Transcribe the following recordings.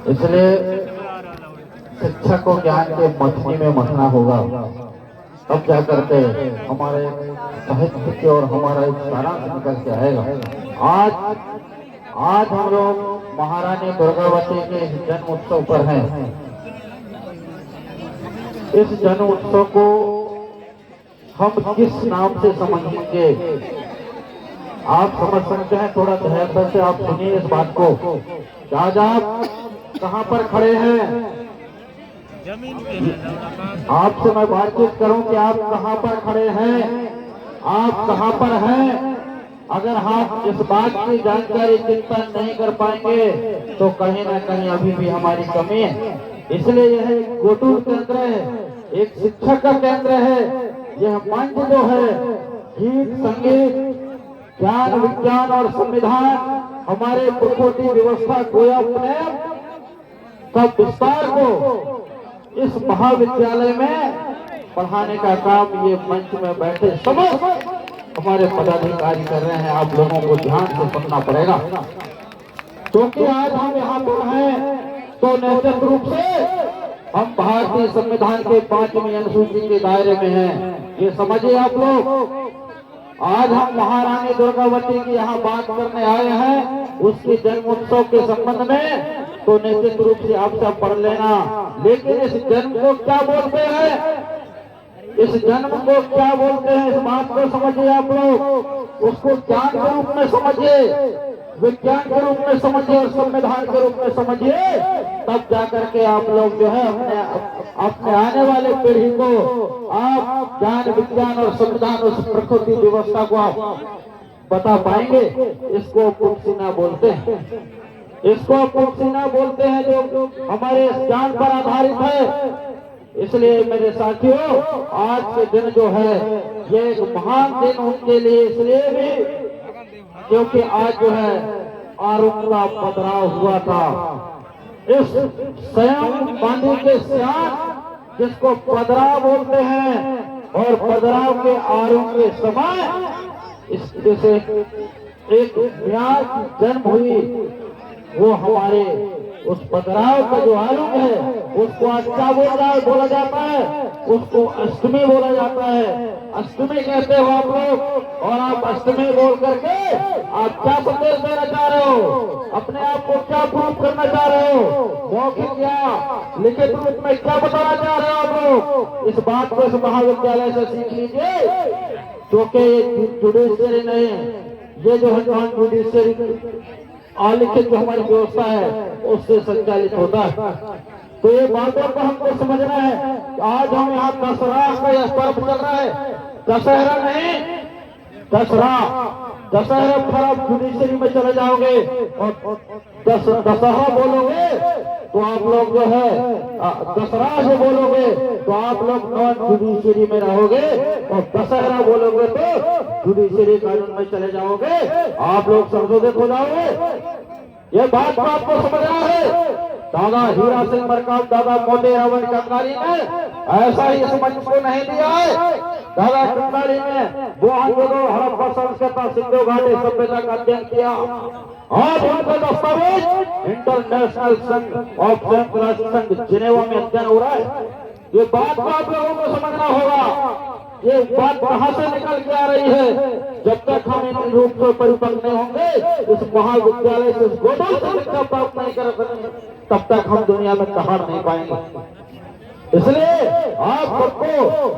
इसलिए शिक्षा को ज्ञान के मथनी में मथना होगा, तब जा करके हमारे साहित्य की और हमारा एक सारांश निकल के आएगा। आज हम लोग महारानी दुर्गावती के जन्म उत्सव पर हैं। इस जन्म उत्सव को हम किस नाम से समझेंगे, आप समझ सकते हैं। थोड़ा धैर्य से आप सुनिए इस बात को। आज आप कहाँ पर खड़े हैं, आपसे मैं बातचीत करूं कि आप कहाँ पर खड़े हैं, आप कहाँ पर हैं। अगर आप इस बात की जानकारी चिंता नहीं कर पाएंगे तो कहीं ना कहीं अभी भी हमारी कमी है। इसलिए यह एक गोटूर केंद्र है, एक शिक्षा का केंद्र है। यह मंच जो है गीत संगीत ज्ञान विज्ञान और संविधान हमारे प्रकृति व्यवस्था को अपने सब विस्तार को इस महाविद्यालय में पढ़ाने का काम ये मंच में बैठे समस्त हमारे पदाधिकारी कर रहे हैं। आप लोगों को ध्यान से सुनना पड़ेगा, क्योंकि आज हम यहाँ पर हैं तो निश्चित रूप से हम भारतीय संविधान के 5वीं अनुसूची के दायरे में हैं। ये समझिए आप लोग। आज हम महारानी दुर्गावती की यहाँ बात करने आए हैं, उसके जन्म उत्सव के संबंध में, तो निश्चित रूप से आप सब पढ़ लेना। लेकिन इस जन्म को क्या बोलते हैं, इस जन्म को क्या बोलते हैं, इस बात को समझिए आप लोग। उसको ज्ञान के रूप में समझिए, विज्ञान के रूप में समझिए और संविधान के रूप में समझिए, तब जाकर के आप लोग जो है अपने आने वाले पीढ़ी को आप ज्ञान विज्ञान और संविधान उस प्रकृति व्यवस्था को आप बता पाएंगे। इसको पुरसीना बोलते हैं, इसको पुरसीना बोलते हैं जो हमारे ज्ञान पर आधारित है। इसलिए मेरे साथियों, आज के दिन जो है ये एक महान दिन उनके लिए इसलिए भी क्योंकि आज जो है आरोप का पथराव हुआ था। इस स्वयं बांधी के सियान जिसको पथराव बोलते हैं, और पथराव के आरोप के समय इससे एक न्याय की जन्म हुई। वो हमारे उस पथराव का जो आरोप है उसको आज क्या बोला जाता है, उसको अष्टमी बोला जाता है। अष्टमी कहते हो आप लोग, और आप अष्टमी बोल करके आप क्या संदेश देना चाह रहे हो, अपने आप को क्या प्रूफ करना चाह रहे हो, मौखिक या लिखित रूप में क्या बताना चाह रहे हो आप लोग। इस बात को इस महाविद्यालय से सीख लीजिए, क्योंकि जुडिशियरी नहीं, ये जो है जुडिशियरी अलिखित जो हमारी व्यवस्था है उससे संचालित होता है। तो ये बातों को हमको समझना है। आज हम यहाँ दशहरा का यह पर्व चल रहा है, दशहरा नहीं दशहरा। दशहरा पर आप जुडिशियरी में चले जाओगे और दशहरा बोलोगे तो आप लोग जो है दशहरा से बोलोगे तो आप लोग नॉन जुडिशियरी में रहोगे, और दशहरा बोलोगे तो जुडिशियरी कानून में चले जाओगे, आप लोग संशोधित हो जाओगे। ये बात को आपको समझना है। दादा हीरा सिंह मरकाम, दादा मोटे रावण कंगाली ने ऐसा ही इस मंच को नहीं दिया है। दादा कंगाली ने मोहनजोदड़ो हड़प्पा संस्कृति सिंधु घाटी सभ्यता का अध्ययन किया। आज उनका दस्तावेज इंटरनेशनल संघ ऑफ संयुक्त राष्ट्र संघ जिनेवा में अध्ययन हो रहा है। ये बात को आप लोगों को समझना होगा। ये बात कहाँ से निकल के आ रही है, जब तक हम इन रूप से परिपक्व नहीं होंगे, इस महाविद्यालय से गोटूर से शिक्षा प्राप्त नहीं कर सकेंगे, तब तक हम दुनिया में ठहर नहीं पाएंगे। इसलिए आप सबको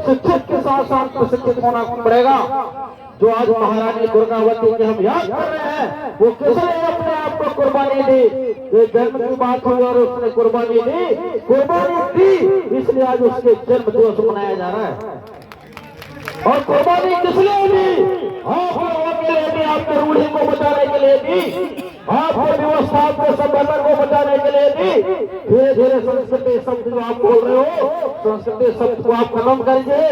शिक्षित के साथ साथ प्रशिक्षित होना पड़ेगा। जो आज महारानी दुर्गावती के हम याद कर रहे हैं, वो किसने अपने आप को कुर्बानी दी। ये जन्म की बात हुई और उसने कुर्बानी दी, इसलिए आज उसके जन्म दिवस मनाया जा रहा है। और कुर्बानी किस लिए दी, आप लोगों के लिए दी, आपके रूढ़ी को बचाने के लिए दी, आपके व्यवस्था को सभ्यता को बचाने के लिए दी। धीरे धीरे संस्कृति शब्द जो आप बोल रहे हो, संस्कृति शब्द को आप खत्म करिए,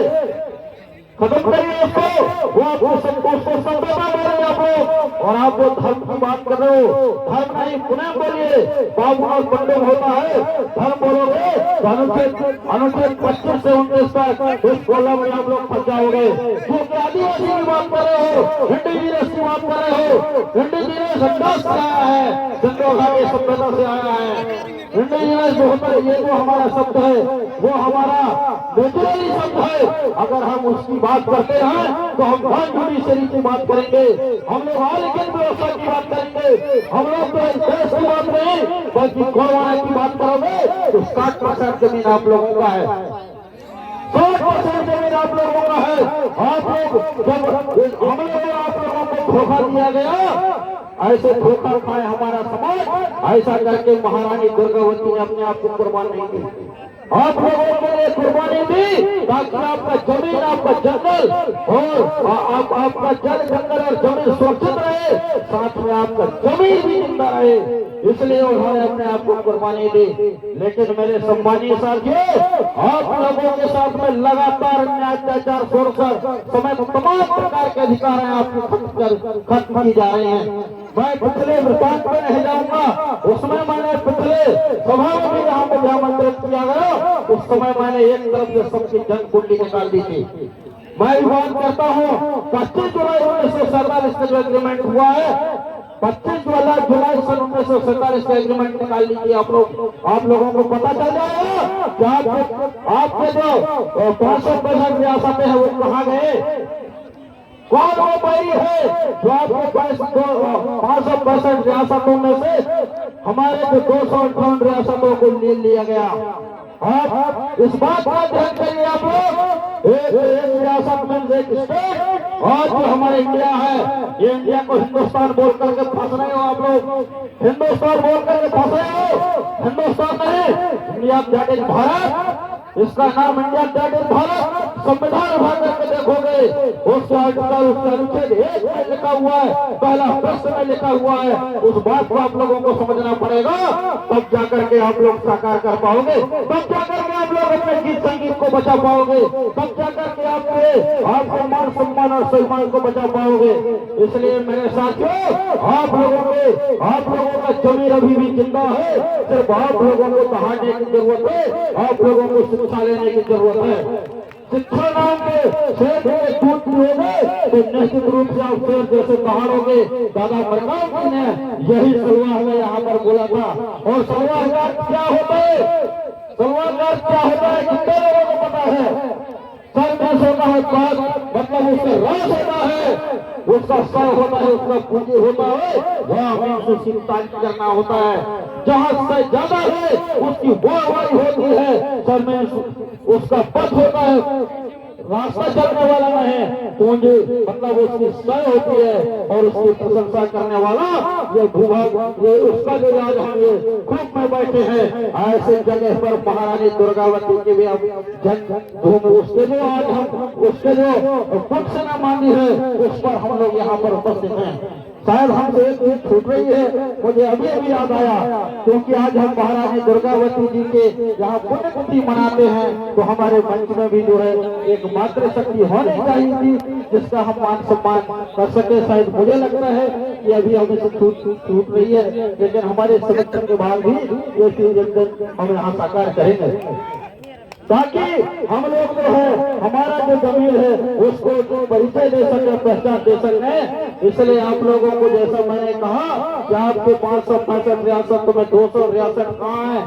खत्म करिए उसको। वो आपको सभ्यता बोल रहे हैं आप लोग, और आप जो धर्म की बात कर रहे हो, धर्म नहीं पुनः बोलिए। बाबूनाथ पंडित होता है, धर्म बोलोगे तो अनुच्छेद 25 से 29 तक उस गोला में आप लोग फंस जाओगे। क्योंकि आदिवासी की बात कर रहे हो, इंडिजीनियस की बात कर रहे हो, इंडिजीनियस अंदाज से आया है, सिंधु घाटी सभ्यता से आया है। इंडिजिनस जो होता है, ये जो हमारा शब्द है वो हमारा नेचुरली शब्द है। अगर हम उसकी बात करते हैं तो हम नॉन जुडिशरी की बात करेंगे, हम लोग ऑल इंडियन व्यवस्था की बात करेंगे। हम लोग तो देश की बात नहीं बल्कि कोरोना की बात करोगे तो 60% जमीन आप लोगों का है, 60% जमीन आप लोगों का है। आप लोग जब हम लोग आप लोगों को धोखा दिया गया, ऐसे धोखा खाए हमारा समाज, ऐसा करके महारानी दुर्गावती ने अपने आप को कुर्बान नहीं की। आप लोगों के लिए कुर्बानी दी ताकि आपका जमीन, आपका जंगल और आपका जल, जंगल और जमीन सुरक्षित रहे, साथ में आपका जमीन भी जिंदा रहे, इसलिए उन्होंने अपने आप को कुर्बानी दी। लेकिन मेरे सम्मानीय साथियों, आप लोगों के साथ में लगातार अन्याय, अत्याचार, शोषण समय तमाम प्रकार के अधिकार हैं आपकी खत्म की जा रहे हैं। मैं पिछले वृत्तांत में नहीं जाऊंगा, उसमें मैंने पिछले सभा में भी यहाँ पर आमंत्रित किया गया, उस समय मैंने एक तरफ से सबकी जंग कुंडली निकाल दी थी। मैं बात करता हूँ 25 जुलाई 1947 का जो एग्रीमेंट हुआ है, 25 जुलाई सन 1947 का एग्रीमेंट निकाल लीजिए आप लोगों को पता चल जाएगा कि आपके जो 565 रियासतें हैं वो कहाँ गए, कौन वो भाई है जो आपको 565 रियासतों में से हमारे जो 258 रियासतों को ले लिया गया। आप इस बात का ध्यान करिए, आप लोग एक रियासत में एक स्टेट, और जो हमारे इंडिया है, ये इंडिया को हिंदुस्तान बोल करके फंस रहे हो आप लोग, हिंदुस्तान बोल करके फंस रहे हो। हिंदुस्तान नहीं, इंडिया दैट इज भारत, इसका नाम इंडिया दैट इज भारत। संविधान उठा करके देखोगे, उसके आर्टिकल, उसका अनुच्छेद 1 में लिखा हुआ है, पहला प्रश्न में लिखा हुआ है। उस बात को आप लोगों को समझना पड़ेगा, तब जाकर के आप लोग साकार कर पाओगे, तब जाकर के आप लोग अपने गीत संगीत को बचा पाओगे, तब जाकर के आपके मान सम्मान और सम्मान को बचा पाओगे। इसलिए मेरे साथियों, आप लोगों का जमीन अभी भी जिंदा है, सिर्फ आप लोगों को दहाड़ने की जरूरत है, आप लोगों को शिक्षा लेने की जरूरत है। शिक्षा नाम के शेर के टूट पियोगे तो निश्चित रूप से आप शेर जैसे दहाड़ोगे। दादा प्रकाश जी ने यही सलवार में यहाँ पर बोला था। और सलवार क्या होता है, सलवार क्या होता है कितने लोगों को पता है? सर दस होता है, मतलब उसका रास होता है, उसका सर होता है, उसका पूंजी होता है, वहाँ से चिंता करना होता है। जहाँ से ज्यादा है उसकी वाहवाही होती है, सर में उसका पथ होता है, रास्ता चलने वाला नहीं, पूंजी मतलब उसकी सह होती है और उसकी प्रशंसा करने वाला ये भूभाग, ये उसका जो राज हम ये ग्रुप में बैठे हैं। ऐसे जगह पर महारानी दुर्गावती की भी अब उसके जो आज हम उसके जो पक्ष न मानी है, उस पर हम लोग यहाँ पर उपस्थित हैं। शायद हमसे एक चीज छूट रही है, मुझे अभी याद आया, क्योंकि आज हम महारानी दुर्गावती जी के यहाँ पुण्यतिथि मनाते हैं, तो हमारे मंच में भी जो है एक मातृशक्ति होनी चाहिए थी जिसका हम मान सम्मान कर सके। शायद मुझे लगता है कि अभी हमें से छूट रही है, लेकिन हमारे संरक्षण के बाद भी ये चीज एकदम हम यहाँ साकार करेंगे, ताकि हम लोग जो है हमारा जो जमीन है उसको जो परिचय दे सके, पहचान दे सके। इसलिए आप लोगों को जैसा मैंने कहा कि आपके 565 रियासत में 200 रियासत कहाँ है,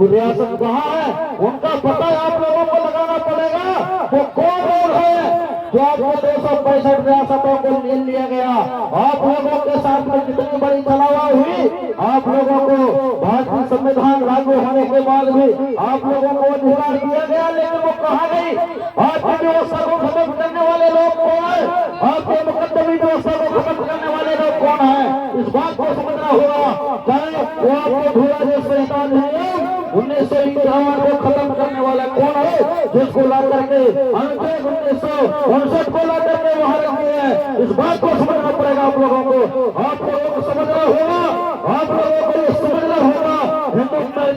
रियासत कहाँ है उनका पता आप लोगों को लगाना पड़ेगा। वो कौन लोग है जो आपको 265 रियासतों को ले लिया गया? आप लोगों के साथ में कितनी बड़ी छलावा हुई, आप लोगों को भारतीय संविधान लागू होने के बाद भी आप लोगों को अधिकार दिया गया, लेकिन वो कहाँ गई? आपकी व्यवस्था को खत्म करने वाले लोग कौन है? आपके मुकदमी व्यवस्था को खत्म करने वाले लोग कौन है? इस बात को समझना होगा। चाहे वो आपको धूरा जो संहिता नहीं 1951 को खत्म करने वाला कौन है, जिसको ला करके अनुच्छेद 1959 को ला करके वहां रखी है। इस बात को समझना पड़ेगा आप लोगों को, आप लोगों को समझना होगा, आप लोगों को ये समझना होगा। हिंदुस्तान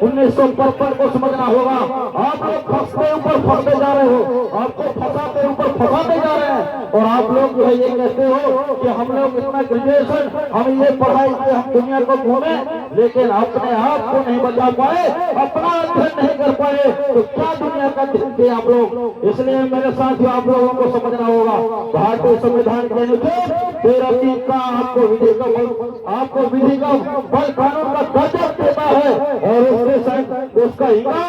1955 को समझना होगा। आप लोग फंसते ऊपर फंसते जा रहे हो, आपको फंसाते ऊपर फंसाते जा रहे हैं। और आप लोग जो है ये कहते हो कि हम लोग इतना ग्रेजुएशन हम ये पढ़ाई से हम दुनिया को घूमे, लेकिन अपने आप को नहीं बचा पाए, अपना अध्ययन नहीं कर पाए, तो क्या दुनिया का अध्ययन किए आप लोग। इसलिए मेरे साथियों आप लोगों को समझना होगा, भारतीय संविधान के अनुच्छेद 13(3) का आपको विधि का बल कानून का दर्जा देता है, और उसका हिस्सा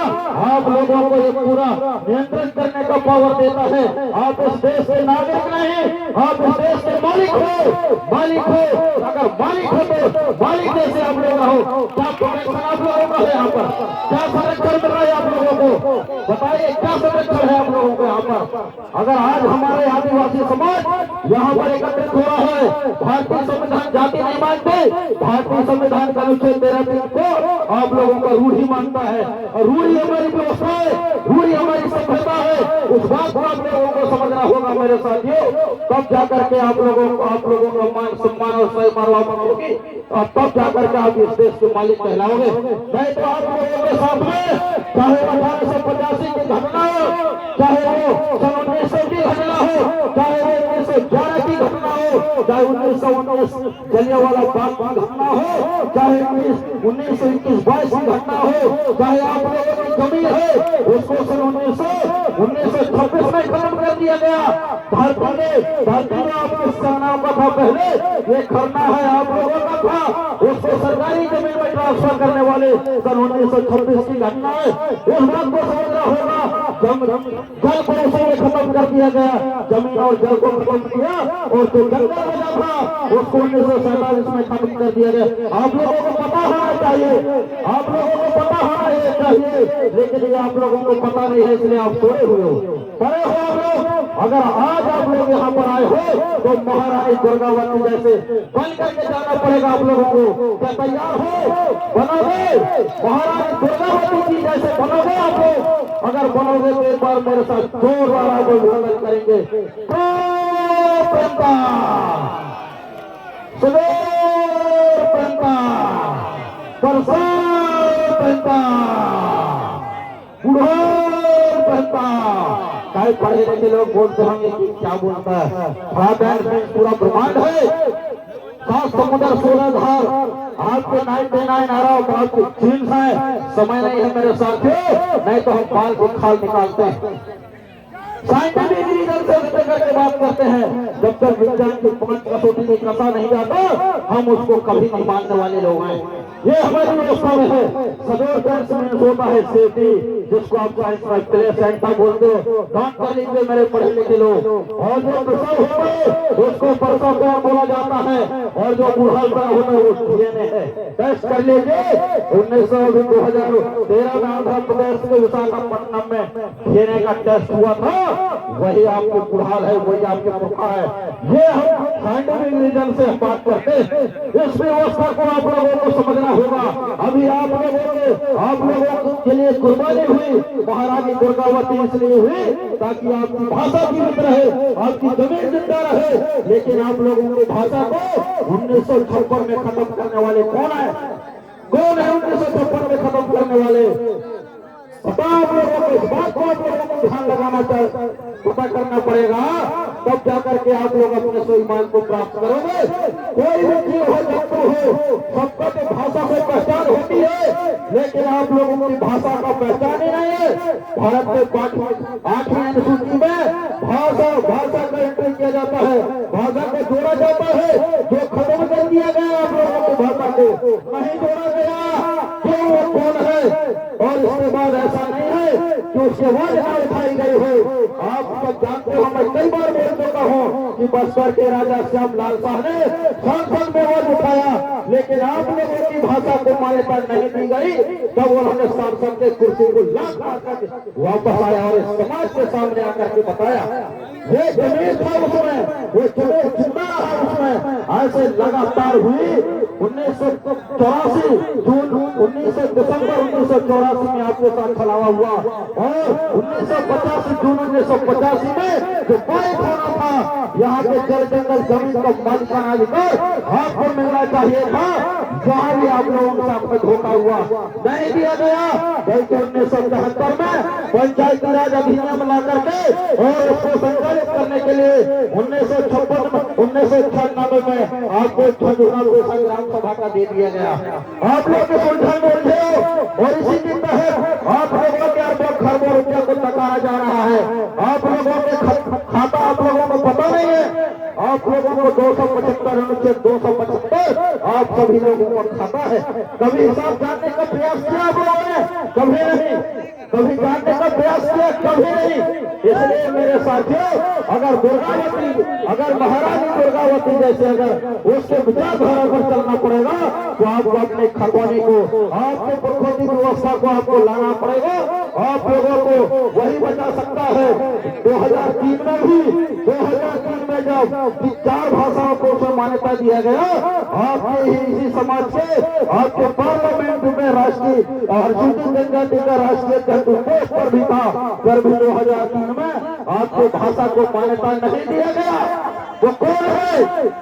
आप लोगों को ये पूरा नियंत्रण करने का पावर देता है। आप इस देश के नागरिक नहीं, आप इस देश के मालिक हो। अगर मालिक हो तो मालिक जैसे आप लोग रहो। क्या प्रोटेक्शन आप लोगों का है यहाँ पर? क्या संरक्षण मिल रहा है आप लोगों को? बताइए क्या संरक्षण है आप लोगों को यहाँ पर? अगर आज हमारे आदिवासी समाज यहाँ पर एकत्रित हो रहा है, भारतीय संविधान जाति नहीं मानते, भारतीय संविधान का अनुच्छेद 13(3) को आप लोगों का रूढ़ी मानता है, और रूढ़ी हमारी व्यवस्था है, रूढ़ी हमारी सभ्यता है। उस बात को आप लोगों को समझना होगा मेरे साथियों, तब जाकर के आप लोगों का मान सम्मान और सम्मान वापस होगी, और तब जाकर के आप इस देश के मालिक कहलाओगे। नहीं तो आप लोगों के सामने चाहे 1885 की घटना हो, चाहे वो 1900 की घटना हो, चाहे वो 1911 की घटना हो, चाहे 1919 जलियांवाला बाग की घटना हो, चाहे 1921-22 की घटना हो, चाहे आप लोगों की जमीन है उसको सन 1926 में खत्म कर दिया गया। धरती में आपको सेनाओं का था पहले, ये खरना है आप लोगों का था, उसको सरकारी जमीन में ट्रांसफर करने वाले सन 1926 की घटना है। उस बात को समझना होगा। जल को उसी में खत्म कर दिया गया, जमीन और जल को खत्म किया, और जो गंगा वजह था उसको 1947 में खत्म कर दिया गया। आप लोगों को पता होना चाहिए, आप लोगों को पता होना ये चाहिए, लेकिन ये आप लोगों को पता नहीं है, इसलिए आप सोए हुए हो, पड़े हो आप लोग। अगर आज आप लोग यहाँ पर आए हो तो महारानी दुर्गावती जैसे बन करके जाना पड़ेगा आप लोगों को। क्या तैयार हो? बनोगे? महारानी दुर्गावती जी जैसे बनोगे आप लोग? अगर बनोगे तो एक बार मेरे साथ जोर वाला अभिवादन करेंगे। चाहे पढ़े लिखे लोग बोलते होंगे कि क्या बोलता है, पूरा ब्रह्मांड है, 7 समुद्र 16 धार, आपके 99 आराम, आपके चीन है। समय नहीं है मेरे साथियों, नहीं तो हम बाल को खाल निकालते हैं। साइंटिफिक रीजन से करके बात करते हैं, जब तक विज्ञान की 5 कसौटी में कसा नहीं जाता हम उसको कभी नहीं मानने वाले लोग हैं। ये हमारी व्यवस्था में है। सदोर होता है सेफ्टी, जिसको आप साइंस में प्ले सेंटर बोलते हो, नोट कर लीजिए मेरे पढ़े लिखे लोग। और जो प्रसव होता है उसको प्रसव कौन बोला जाता है, और जो बुढ़ापा होता है वो डीएनए है। टेस्ट कर लीजिए। 2013 में आंध्र प्रदेश के विशाखापट्टनम में डीएनए का टेस्ट हुआ था, वही आपके बुढ़ाल है, वही आपके पुरखा है। ये हम साइंटिफिक रीजन से बात करते हैं। इस व्यवस्था को आप लोगों को समझना होगा। अभी आप लोगों के लिए कुर्बानी हुई महारानी दुर्गावती इसलिए हुई ताकि आपकी भाषा जीवित रहे, आपकी जमीन जिंदा रहे। लेकिन आप लोगों की भाषा को 1956 में खत्म करने वाले कौन है? 1956 में खत्म करने वाले? आप लोगों को इस बात को आप लोगों को ध्यान लगाना चाहिए, पता करना पड़ेगा, तब जाकर के आप लोग अपने स्वाभिमान को प्राप्त करोगे। कोई भी जीव हो, जंतु हो, सबका तो भाषा से पहचान होती है, लेकिन आप लोगों की भाषा का पहचान ही नहीं है। भारत में 8वीं अनुसूची में भाषा का एंट्री किया जाता है, भाषा को जोड़ा जाता है। जो खत्म कर दिया गया आप लोगों की भाषा को नहीं जोड़ा गया, क्यों? वो कौन है? और इसके बाद ऐसा नहीं है कि उसके बाद ना उठाई गई हो। आप सब जानते हो, मैं कई बार बोल चुका हूँ कि बस्तर के राजा श्याम लाल शाह ने संसद में वोट उठाया, लेकिन आप लोगों की भाषा को मान्यता नहीं दी गई, तब उन्होंने सांसद के कुर्सी को लाख मार करके वापस आया और इस समाज के सामने आकर के बताया ये जमीन था उसमें, वो चुना रहा उसमें। ऐसे लगातार हुई 1984 जून 19 दिसंबर 1984 में आपके साथ छलावा हुआ और 1985 जून 1985 में जो फाइट होना था यहाँ के जल जंगल जमीन का मालिकाना अधिकार आपको मिलना चाहिए था, जहाँ भी आप लोगों के साथ धोखा हुआ नहीं दिया गया, बल्कि 1973 में पंचायती राज अधिनियम ला करके और उसको संचालित करने के लिए 1996 में आपको संग्राम सभा का दे दिया गया। आप लोग के सुलझान बोलते हो और इसी के तहत आप लोगों के खरबों रुपया को तकाया जा रहा है। आप लोगों के खाता आप लोगों को पता नहीं है, आप लोगों को 275 अनुच्छेद 275 आप सभी लोगों को खाता है। कभी हिसाब जानने का प्रयास किया आप लोगों ने? कभी नहीं। कभी जानने का प्रयास किया? कभी नहीं। इसलिए मेरे साथियों, अगर दुर्गावती, अगर महारानी दुर्गावती जैसे अगर उसके विचारधारा पर चलना पड़ेगा तो आपको अपने खतौनी को, आपके पुरखों की व्यवस्था को आपको लाना पड़ेगा। आप लोगों को वही बचा सकता है। 2003 में भी 2003 में जब 4 भाषाओं को उसमें मान्यता दिया गया, आपके इसी समाज से आपके पार्लियामेंट में राष्ट्रीय अनुसूचित जनजाति का राष्ट्रीय पोस्ट पर भी था, फिर भी 2003 में आपको भाषा को मान्यता नहीं दिया गया। वो कौन है?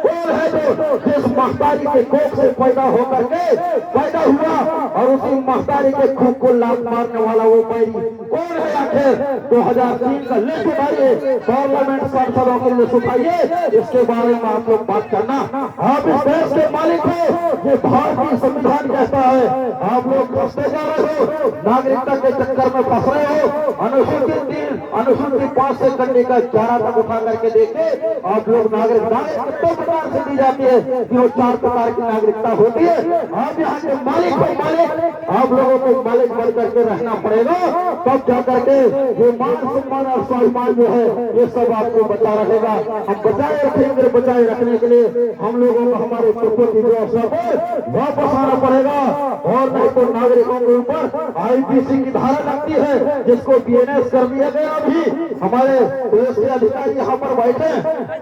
कौन है जो जिस महतारी के कोख से पैदा होकर के पैदा हुआ और उसी महतारी के खूब को लात मारने वाला वो पैरी कौन है? आखिर 2003 का लिस्ट उठाइए, पार्लियामेंट सांसदों के लिए उठाइए, इसके बारे में आप लोग बात करना। आप इस देश के मालिक हो, ये भारतीय संविधान कहता है। आप लोग फंसते जा रहे हो, नागरिकता के चक्कर में फंस रहे हो। अनुसूचित 3 अनुसूचित 5 से करने का 11 तक उठा करके देखे आप लोग नागरिकता 2 प्रकार से दी जाती है कि वो 4 प्रकार की नागरिकता होती है। आप यहाँ के मालिक हो, मालिक आप लोगों को मालिक बन करके रहना पड़ेगा, तब जा करके ये मान सम्मान और स्वाभिमान जो है ये सब आपको बचा रहेगा। हम बचाए रखेंगे, बचाए रखने के लिए हम लोगों को हमारे पुरखों की व्यवस्था पर वापस आना पड़ेगा, और नहीं तो नागरिकों के ऊपर आईपीसी की धारा लगती है जिसको बीएनएस कर दिया गया। अभी हमारे देश के अधिकारी यहाँ पर बैठे,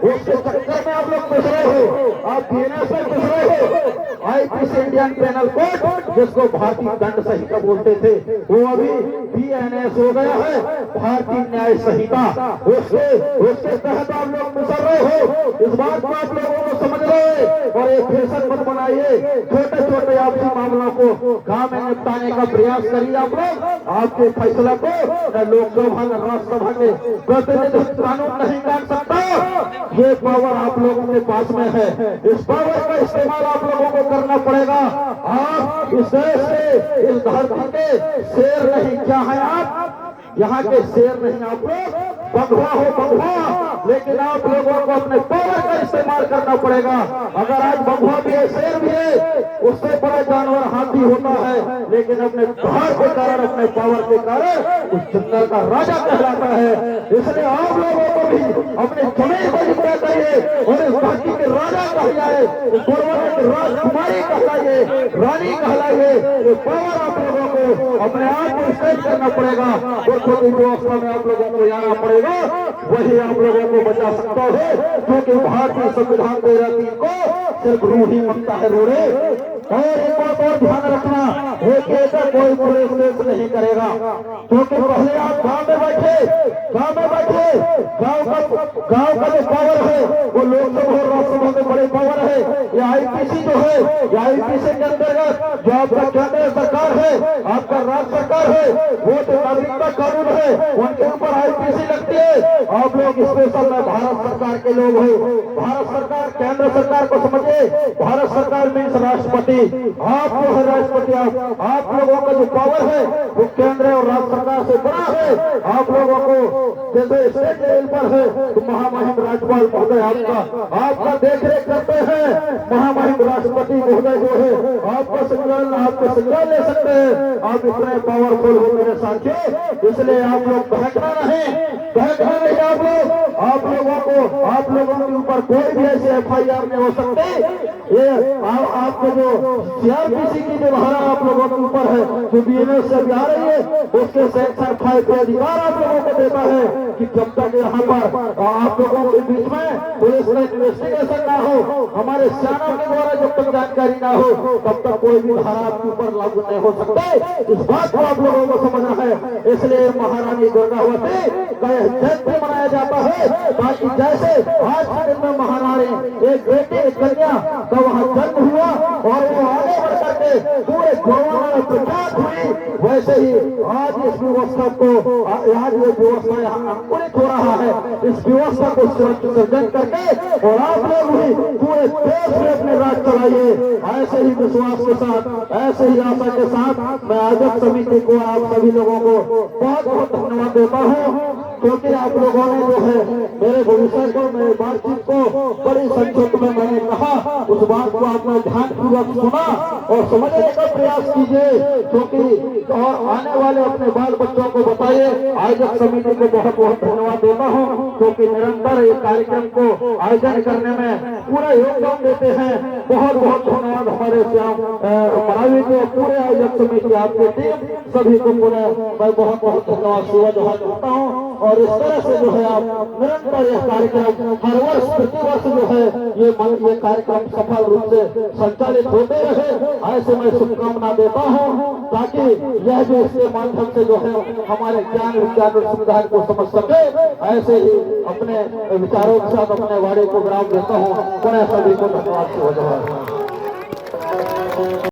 उसके चक्कर में आप लोग घुस रहे हो, आप बीएनएस में घुस रहे हो। आईपीसी इंडियन पेनल कोड जिसको भारतीय दंड संहिता बोलते थे, वो अभी बीएनएस हो गया है, भारतीय न्याय संहिता। उसके तहत आप लोग गुजर रहे हो। इस बात को आप लोगों को समझ रहे और एक फैशन मत बनाइए। छोटे छोटे आपसी मामलों को गांव में निपटाने का प्रयास करिए। आप लोग आपके फैसला को लोकसभा न राज्यसभा के प्रतिनिधित्व कानून नहीं काट सकता। ये पावर आप लोगों के पास में है, इस पावर का इस्तेमाल आप लोगों को करना पड़ेगा। आप इस देश से, इस धरती के शेर नहीं, क्या है आप यहाँ के शेर नहीं, आप लोग बंधुआ हो, बंधुआ। लेकिन आप लोगों को अपने पावर का इस्तेमाल करना पड़ेगा। अगर आज बंधुआ भी है, शेर भी है, उससे बड़ा जानवर हाथी होता है, लेकिन अपने पावर के कारण, अपने पावर के कारण उस जंगल का राजा कहलाता है। इसलिए आप लोगों को भी अपने जमीन को जितना चाहिए और इस घाटी के राजा कहलाए, राजकुमारी कहलाइए, रानी कहलाइए। ये पावर आप लोगों को अपने आप को स्टेज करना पड़ेगा और खुद व्यवस्था में आप लोगों को जाना पड़ेगा। वही आप लोगों को बचा सकता है, क्योंकि भारतीय संविधान 2003 को सिर्फ रूढ़ी मानता है, रूढ़े। और एक बात और ध्यान रखना, एक ऐसा कोई पुलिस नहीं करेगा, क्योंकि पहले आप गांव में बैठे, गांव का जो पावर है वो लोकसभा और राज्यसभा में बड़े पावर है। ये आईपीसी जो है, ये आईपीसी के अंतर्गत जो आपका केंद्र सरकार है, आपका राज्य सरकार है, वो जो नागरिकता कानून है उनके ऊपर आईपीसी लगती है। आप लोग स्पेशल में भारत सरकार के लोग हो। भारत सरकार, केंद्र सरकार को समझिए, भारत सरकार मीन्स राष्ट्रपति। आप जो है राष्ट्रपति, आप लोगों का जो पावर है वो केंद्र और राज्य सरकार से बड़ा है। आप लोगों को जैसे स्टेट लेवल पर है तो महामहिम राज्यपाल महोदय आपका देख रेख करते हैं। महामहिम राष्ट्रपति महोदय जो है आपका संज्ञान ले सकते हैं। आप इतने पावरफुल हो मेरे साथियों, इसलिए आप लोग बहकना नहीं। आप लोगों के ऊपर कोई भी ऐसे एफआईआर नहीं हो सकते। ये आपको जो सीआरपीसी की जो धारा आप लोगों के ऊपर है, जो बीएनएस से भी आ रही है, उसके सेक्शन 5 के अधिकार आप लोगों को देता है कि जब तक यहाँ पर आप लोगों के बीच में पुलिस उसका इन्वेस्टिगेशन ना हो, हमारे सियानों के द्वारा जब तक जानकारी ना हो तब तक कोई भी धारा आपके ऊपर लागू नहीं हो सकता। इस बात को आप लोगों को समझना है। इसलिए महारानी दुर्गावती का यह जयंती मनाया जाता है ताकि जैसे आज के दिन में महारानी एक बेटी एक कन्या का वहाँ जन्म हुआ और वो आगे बढ़ करके पूरे गोवा में प्रख्यात हुई, वैसे ही आज इस व्यवस्था को आज ये व्यवस्था यहाँ अंकुरित हो रहा है। इस व्यवस्था को सृजन करके और आप लोग भी पूरे देश में अपने राज चलाइए। ऐसे ही विश्वास के साथ, ऐसे ही आशा के साथ मैं आयोजक समिति को आप सभी लोगों को बहुत बहुत धन्यवाद देता हूँ, क्योंकि आप लोगों ने जो है मेरे भविष्य को, मेरे बातचीत को बड़ी संक्षेप में मैंने कहा, उस बात को आपने ध्यानपूर्वक सुना और समझने का प्रयास कीजिए, क्योंकि और आने वाले अपने बाल बच्चों को बताइए। आयोजक समिति को बहुत बहुत धन्यवाद देता हूँ, क्योंकि निरंतर ये कार्यक्रम को आयोजन करने में पूरा योगदान देते हैं। बहुत बहुत धन्यवाद हमारे श्याम मरावी को, पूरे आयोजक समिति, आपकी टीम, सभी को पूरे मैं बहुत बहुत धन्यवाद सुबह करता हूँ। और इस तरह से जो है आप निरंतर यह कार्यक्रम हर वर्ष प्रति वर्ष जो है ये कार्यक्रम सफल रूप से संचालित होते रहे, ऐसे मैं शुभकामना देता हूँ, ताकि यह जो इसके माध्यम से जो है हमारे ज्ञान विज्ञान और संविधान को समझ सके। ऐसे ही अपने विचारों के साथ अपने वाणी को विराम देता हूँ। पुनः सभी को धन्यवाद।